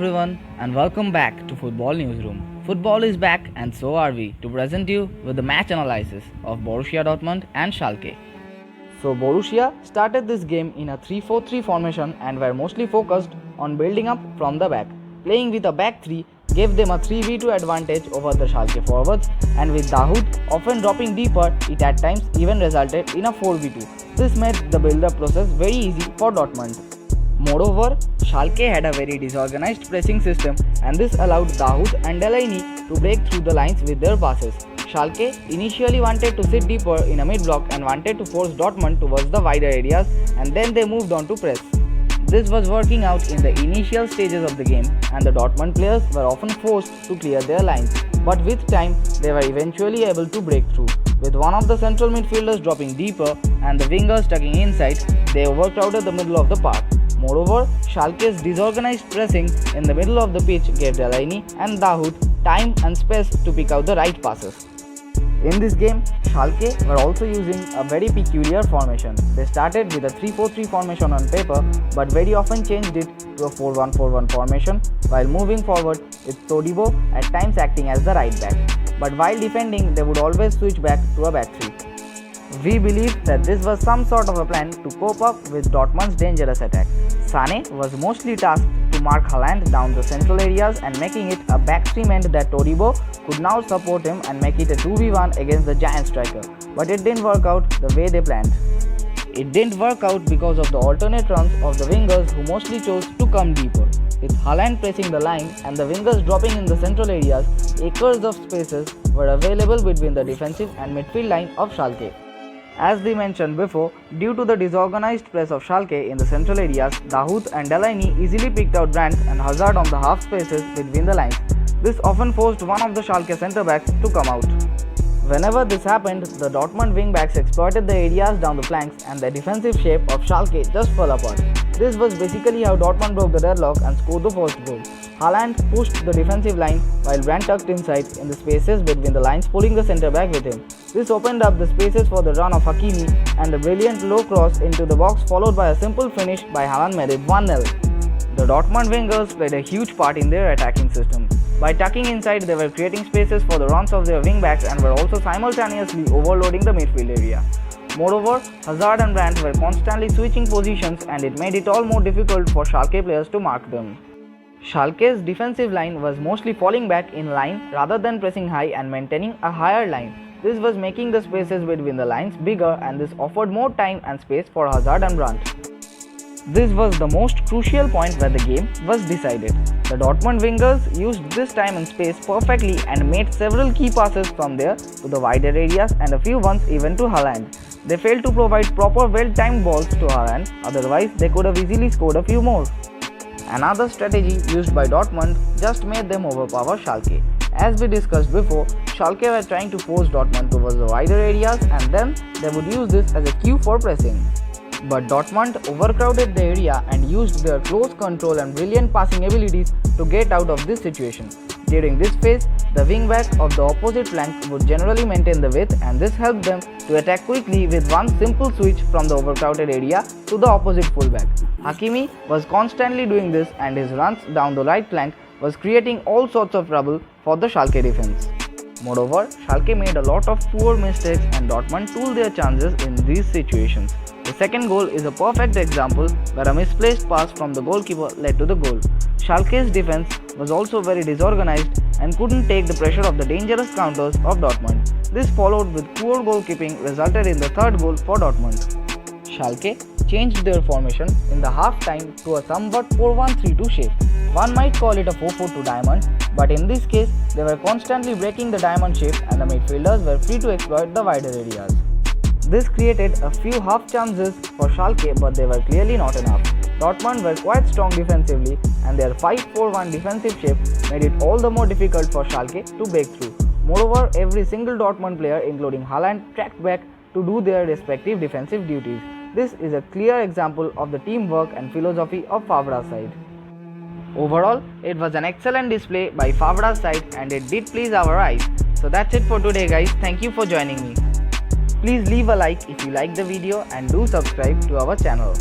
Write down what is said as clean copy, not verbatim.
everyone and welcome back to Football Newsroom. Football is back and so are we to present you with the match analysis of Borussia Dortmund and Schalke. So Borussia started this game in a 3-4-3 formation and were mostly focused on building up from the back. Playing with a back 3 gave them a 3v2 advantage over the Schalke forwards, and with Dahoud often dropping deeper, it at times even resulted in a 4v2. This made the build-up process very easy for Dortmund. Moreover, Schalke had a very disorganized pressing system, and this allowed Dahoud and Delaney to break through the lines with their passes. Schalke initially wanted to sit deeper in a mid-block and wanted to force Dortmund towards the wider areas, and then they moved on to press. This was working out in the initial stages of the game, and the Dortmund players were often forced to clear their lines, but with time they were eventually able to break through. With one of the central midfielders dropping deeper and the wingers tucking inside, they overcrowded the middle of the park. Moreover, Schalke's disorganized pressing in the middle of the pitch gave Delaney and Dahoud time and space to pick out the right passes. In this game, Schalke were also using a very peculiar formation. They started with a 3-4-3 formation on paper, but very often changed it to a 4-1-4-1 formation while moving forward, with Todibo at times acting as the right back. But while defending, they would always switch back to a back 3. We believe that this was some sort of a plan to cope up with Dortmund's dangerous attack. Sane was mostly tasked to mark Haaland down the central areas, and making it a back 3 meant that Todibo could now support him and make it a 2v1 against the giant striker. But it didn't work out the way they planned. It didn't work out because of the alternate runs of the wingers, who mostly chose to come deeper. With Haaland pressing the line and the wingers dropping in the central areas, acres of spaces were available between the defensive and midfield line of Schalke. As we mentioned before, due to the disorganized press of Schalke in the central areas, Dahoud and Delaney easily picked out Brandt and Hazard on the half spaces between the lines. This often forced one of the Schalke centre-backs to come out. Whenever this happened, the Dortmund wing-backs exploited the areas down the flanks, and the defensive shape of Schalke just fell apart. This was basically how Dortmund broke the deadlock and scored the first goal. Haaland pushed the defensive line while Brandt tucked inside in the spaces between the lines, pulling the centre-back with him. This opened up the spaces for the run of Hakimi, and a brilliant low cross into the box followed by a simple finish by Haaland made it 1-0. The Dortmund wingers played a huge part in their attacking system. By tucking inside, they were creating spaces for the runs of their wingbacks and were also simultaneously overloading the midfield area. Moreover, Hazard and Brandt were constantly switching positions, and it made it all more difficult for Schalke players to mark them. Schalke's defensive line was mostly falling back in line rather than pressing high and maintaining a higher line. This was making the spaces between the lines bigger, and this offered more time and space for Hazard and Brandt. This was the most crucial point where the game was decided. The Dortmund wingers used this time and space perfectly and made several key passes from there to the wider areas, and a few ones even to Haaland. They failed to provide proper well-timed balls to Haaland, otherwise they could have easily scored a few more. Another strategy used by Dortmund just made them overpower Schalke. As we discussed before, Schalke were trying to force Dortmund towards the wider areas, and then they would use this as a cue for pressing. But Dortmund overcrowded the area and used their close control and brilliant passing abilities to get out of this situation. During this phase, the wingback of the opposite flank would generally maintain the width, and this helped them to attack quickly with one simple switch from the overcrowded area to the opposite fullback. Hakimi was constantly doing this, and his runs down the right flank was creating all sorts of trouble for the Schalke defense. Moreover, Schalke made a lot of poor mistakes, and Dortmund tooled their chances in these situations. The second goal is a perfect example where a misplaced pass from the goalkeeper led to the goal. Schalke's defense was also very disorganized and couldn't take the pressure of the dangerous counters of Dortmund. This, followed with poor goalkeeping, resulted in the third goal for Dortmund. Schalke changed their formation in the half-time to a somewhat 4-1-3-2 shape. One might call it a 4-4-2 diamond, but in this case, they were constantly breaking the diamond shape, and the midfielders were free to exploit the wider areas. This created a few half chances for Schalke, but they were clearly not enough. Dortmund were quite strong defensively, and their 5-4-1 defensive shape made it all the more difficult for Schalke to break through. Moreover, every single Dortmund player, including Haaland, tracked back to do their respective defensive duties. This is a clear example of the teamwork and philosophy of Favre's side. Overall, it was an excellent display by Favre's side, and it did please our eyes. So that's it for today, guys. Thank you for joining me. Please leave a like if you like the video, and do subscribe to our channel.